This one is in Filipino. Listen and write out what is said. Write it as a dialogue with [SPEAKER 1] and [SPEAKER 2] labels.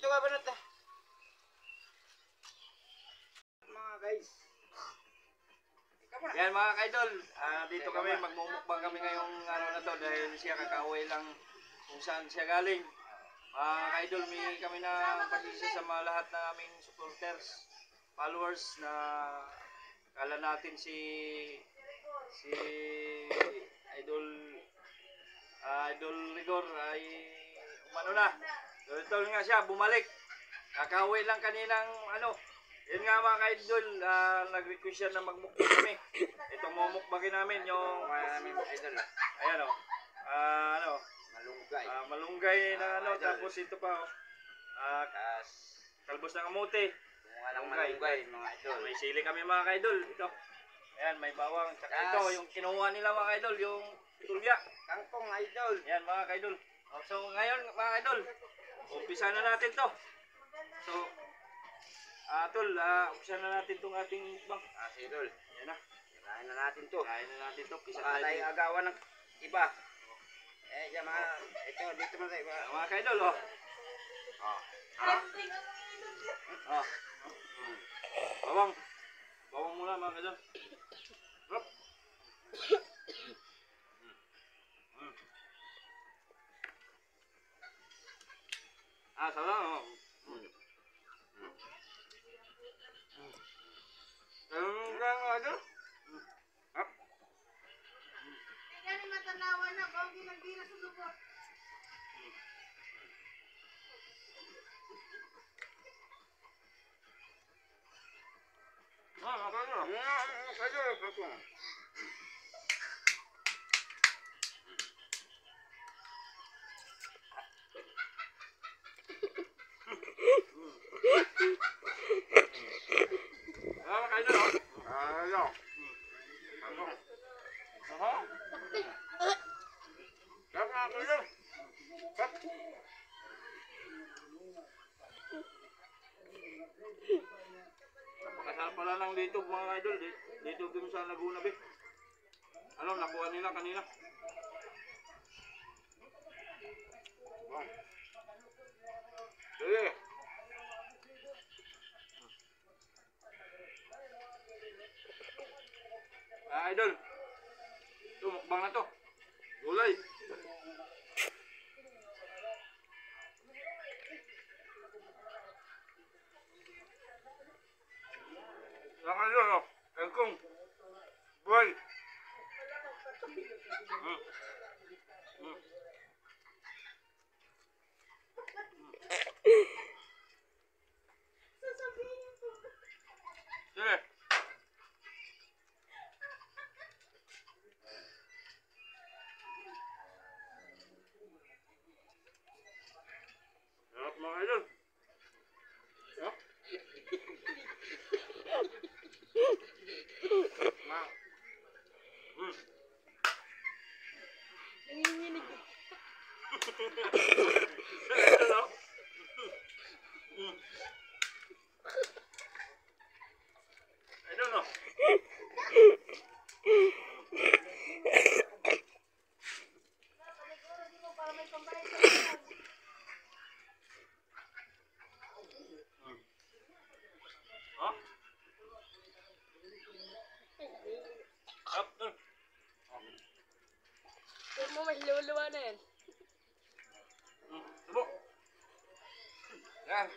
[SPEAKER 1] Dito ka ba na ta? Mga guys.
[SPEAKER 2] Yan mga kaidol, dito kami, magmumukbang kami ngayong ano na to dahil siya kakauwi lang kung saan siya galing. Mga kaidol, may kami na pag-isa sa mga lahat na aming supporters, followers na kala natin si Idol Idol Rigor ay umano na. So ito nga siya, bumalik. Kakauwi lang kaninang ano. Yun nga mga ka-idol, nag-request siya na magmukbang kami. Ito mumukbangin namin yung
[SPEAKER 1] idol.
[SPEAKER 2] ayan o. Ano?
[SPEAKER 1] Malunggay.
[SPEAKER 2] Malunggay na ano, tapos ito pa o. Kalbos ng kamote.
[SPEAKER 1] Walang malunggay mga idol.
[SPEAKER 2] May sili kami mga ka-idol. Ito. Ayan, may bawang. Tsaka ito, yung kinuha nila mga ka-idol, yung tulya.
[SPEAKER 1] Kangkong idol.
[SPEAKER 2] Ayan mga ka-idol. So ngayon mga ka-idol, umpisa na natin to. So, tol, umpisa na natin itong ating mukbang.
[SPEAKER 1] Sige tol.
[SPEAKER 2] Ayan na.
[SPEAKER 1] Kain na natin to.
[SPEAKER 2] Kain na natin to. Pisa
[SPEAKER 1] Baka tayo agawan ng iba. Yan mga, ito, dito mo tayo.
[SPEAKER 2] Mga ka-idol, oh. Bawang. Bawang muna mga ka-idol. Hop. Sarap, oh. Ganun ka nga ito? Hop.
[SPEAKER 3] Kaya matanawa na, bawang ginagdira sa lubot.
[SPEAKER 2] Napakasarap pala lang dito mga idol. Dito din sa Laguna Bay. Ano, nakuha nila kanina. Wow. Sige. Idol. Ito, mukbang na to. Gulay. Saka yun, oh. Kangkong. Buhay. Sige. Sarap mga idol. Oh.
[SPEAKER 3] Nanginginig.
[SPEAKER 2] I don't know.
[SPEAKER 3] Para may pambayad sa
[SPEAKER 2] Huh? Up, dun.
[SPEAKER 3] Huwag mo, mas luwa-luwa na yan.
[SPEAKER 2] Subo. Yan.